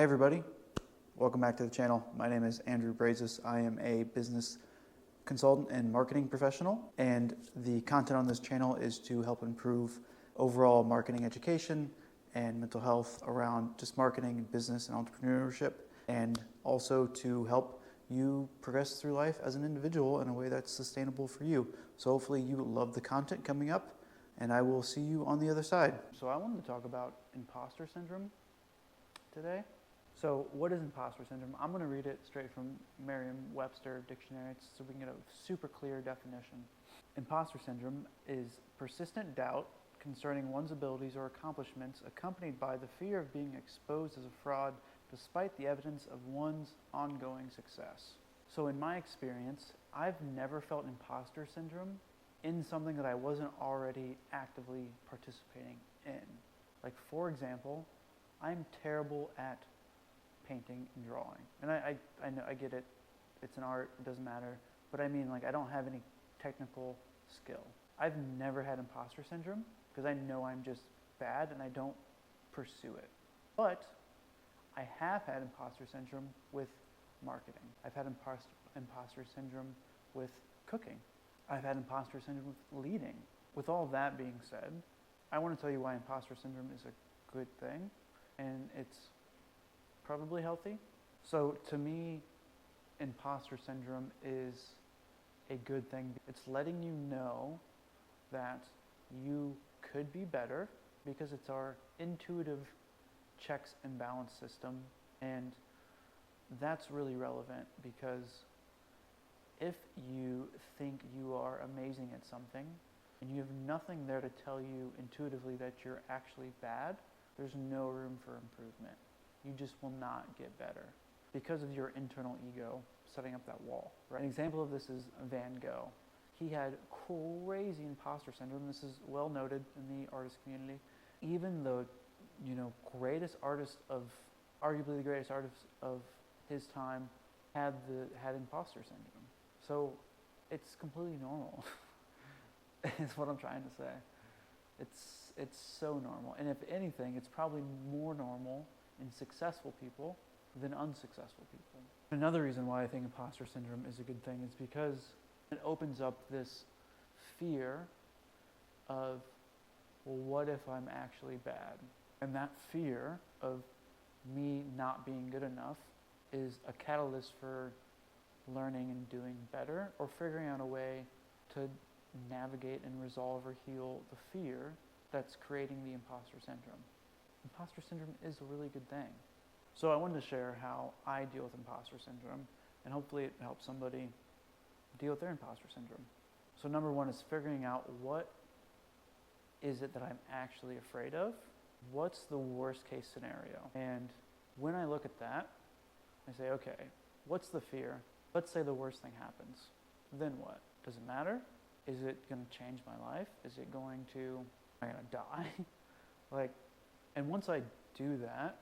Hey everybody, welcome back to the channel. My name is Andrew Brazis. I am a business consultant and marketing professional, and the content on this channel is to help improve overall marketing education and mental health around just marketing and business and entrepreneurship, and also to help you progress through life as an individual in a way that's sustainable for you. So hopefully you love the content coming up, and I will see you on the other side. So I wanted to talk about imposter syndrome today. So what is imposter syndrome? I'm going to read it straight from Merriam-Webster dictionary so we can get a super clear definition. Imposter syndrome is persistent doubt concerning one's abilities or accomplishments accompanied by the fear of being exposed as a fraud despite the evidence of one's ongoing success. So in my experience, I've never felt imposter syndrome in something that I wasn't already actively participating in. Like, for example, I'm terrible at painting and drawing. And I know, I get it. It's an art, it doesn't matter. But I mean, like, I don't have any technical skill. I've never had imposter syndrome because I know I'm just bad and I don't pursue it. But I have had imposter syndrome with marketing. I've had imposter syndrome with cooking. I've had imposter syndrome with leading. With all that being said, I want to tell you why imposter syndrome is a good thing, and it's probably healthy. So to me, imposter syndrome is a good thing. It's letting you know that you could be better because it's our intuitive checks and balance system. And that's really relevant because if you think you are amazing at something and you have nothing there to tell you intuitively that you're actually bad, there's no room for improvement. You just will not get better because of your internal ego setting up that wall. Right? An example of this is Van Gogh. He had crazy imposter syndrome. This is well noted in the artist community. Even the, greatest artist of, arguably the greatest artist of his time had imposter syndrome. So it's completely normal. Is what I'm trying to say. It's so normal. And if anything, it's probably more normal in successful people than unsuccessful people. Another reason why I think imposter syndrome is a good thing is because it opens up this fear of, well, what if I'm actually bad? And that fear of me not being good enough is a catalyst for learning and doing better, or figuring out a way to navigate and resolve or heal the fear that's creating the imposter syndrome. Imposter syndrome is a really good thing. So I wanted to share how I deal with imposter syndrome, and hopefully it helps somebody deal with their imposter syndrome. So number one is figuring out, what is it that I'm actually afraid of? What's the worst case scenario? And when I look at that, I say, okay, what's the fear? Let's say the worst thing happens. Then what? Does it matter? Is it going to change my life? Is it going to, am I going to die? And once I do that,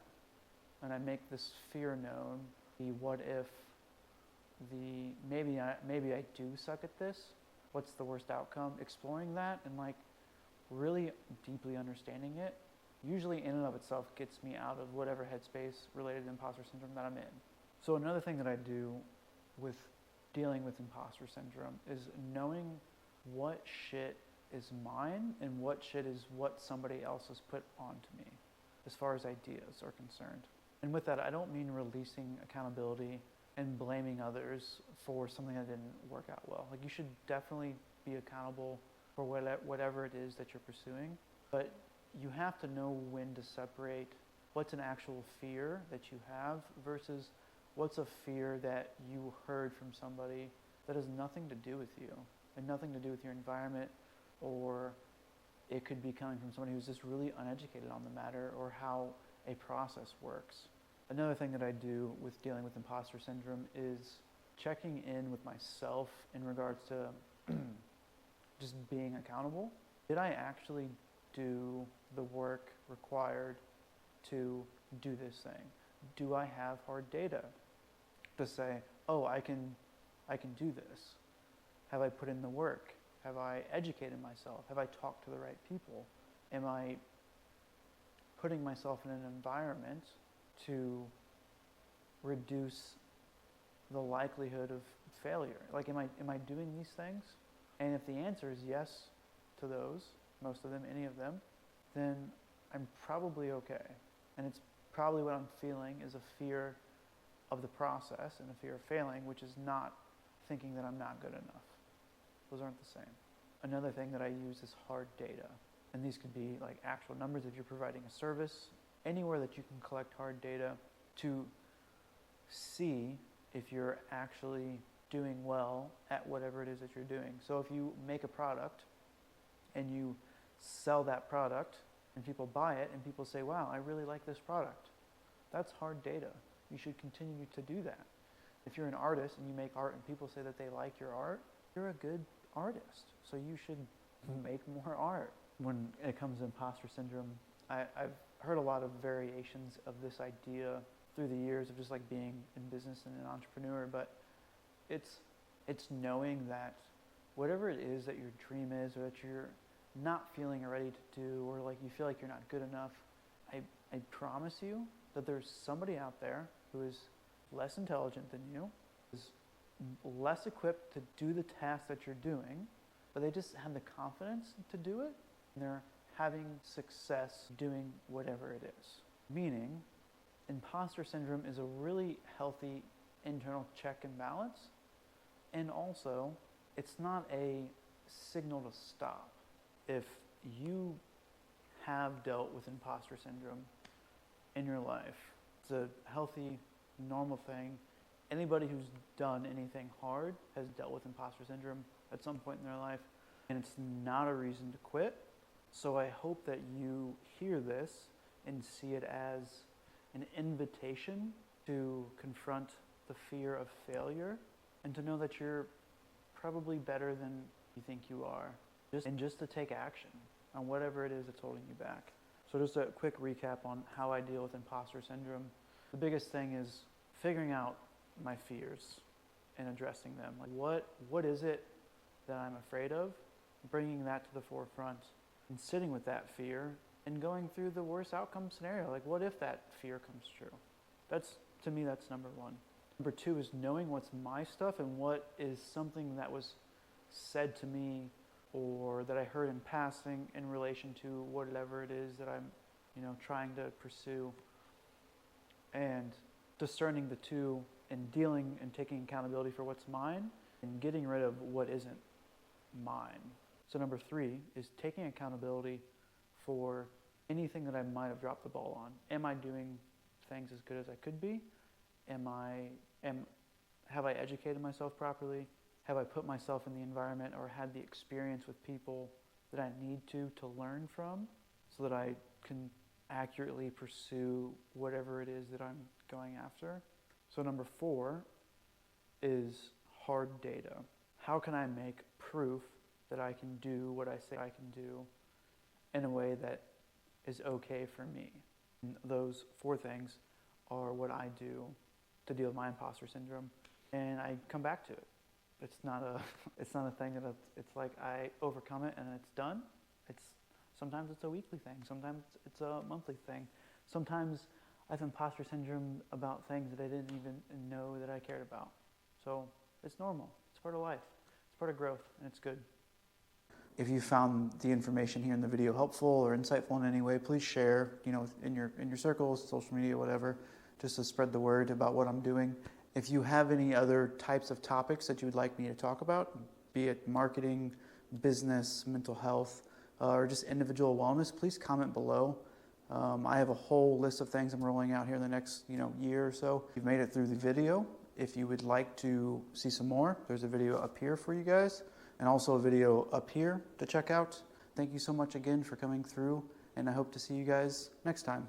and I make this fear known, the what if, the maybe I do suck at this, what's the worst outcome? Exploring that and really deeply understanding it, usually in and of itself gets me out of whatever headspace related to imposter syndrome that I'm in. So another thing that I do with dealing with imposter syndrome is knowing what shit is mine and what shit is what somebody else has put onto me as far as ideas are concerned. And with that, I don't mean releasing accountability and blaming others for something that didn't work out well. You should definitely be accountable for whatever it is that you're pursuing, but you have to know when to separate what's an actual fear that you have versus what's a fear that you heard from somebody that has nothing to do with you and nothing to do with your environment, or it could be coming from somebody who's just really uneducated on the matter or how a process works. Another thing that I do with dealing with imposter syndrome is checking in with myself in regards to just being accountable. Did I actually do the work required to do this thing? Do I have hard data to say, oh, I can do this? Have I put in the work? Have I educated myself? Have I talked to the right people? Am I putting myself in an environment to reduce the likelihood of failure? Like, am I doing these things? And if the answer is yes to those, most of them, any of them, then I'm probably okay. And it's probably what I'm feeling is a fear of the process and a fear of failing, which is not thinking that I'm not good enough. Those aren't the same. Another thing that I use is hard data. And these could be like actual numbers if you're providing a service, anywhere that you can collect hard data to see if you're actually doing well at whatever it is that you're doing. So if you make a product and you sell that product and people buy it and people say, wow, I really like this product, that's hard data. You should continue to do that. If you're an artist and you make art and people say that they like your art, you're a good artist. So you should make more art. When it comes to imposter syndrome, I've heard a lot of variations of this idea through the years of just like being in business and an entrepreneur, but it's knowing that whatever it is that your dream is or that you're not feeling ready to do, or like you feel like you're not good enough, I promise you that there's somebody out there who is less intelligent than you, is less equipped to do the task that you're doing, but they just have the confidence to do it, and they're having success doing whatever it is. Meaning, imposter syndrome is a really healthy internal check and balance, and also, it's not a signal to stop. If you have dealt with imposter syndrome in your life, it's a healthy, normal thing. Anybody who's done anything hard has dealt with imposter syndrome at some point in their life, and it's not a reason to quit. So I hope that you hear this and see it as an invitation to confront the fear of failure and to know that you're probably better than you think you are. Just to take action on whatever it is that's holding you back. So just a quick recap on how I deal with imposter syndrome. The biggest thing is figuring out my fears and addressing them. Like what is it that I'm afraid of? Bringing that to the forefront and sitting with that fear and going through the worst outcome scenario. Like, what if that fear comes true? To me, that's number one. Number two is knowing what's my stuff and what is something that was said to me or that I heard in passing in relation to whatever it is that I'm, trying to pursue, and discerning the two and dealing and taking accountability for what's mine and getting rid of what isn't mine. So number three is taking accountability for anything that I might have dropped the ball on. Am I doing things as good as I could be? Have I educated myself properly? Have I put myself in the environment or had the experience with people that I need to learn from so that I can accurately pursue whatever it is that I'm going after? So number four is hard data. How can I make proof that I can do what I say I can do in a way that is okay for me? And those four things are what I do to deal with my imposter syndrome, and I come back to it. It's not a thing that it's like I overcome it and it's done. Sometimes it's a weekly thing. Sometimes it's a monthly thing. Sometimes I have imposter syndrome about things that I didn't even know that I cared about. So it's normal. It's part of life. It's part of growth, and it's good. If you found the information here in the video helpful or insightful in any way, please share, in your circles, social media, whatever, just to spread the word about what I'm doing. If you have any other types of topics that you would like me to talk about, be it marketing, business, mental health, or just individual wellness, please comment below. I have a whole list of things I'm rolling out here in the next year or so. If you've made it through the video, if you would like to see some more, there's a video up here for you guys, and also a video up here to check out. Thank you so much again for coming through, and I hope to see you guys next time.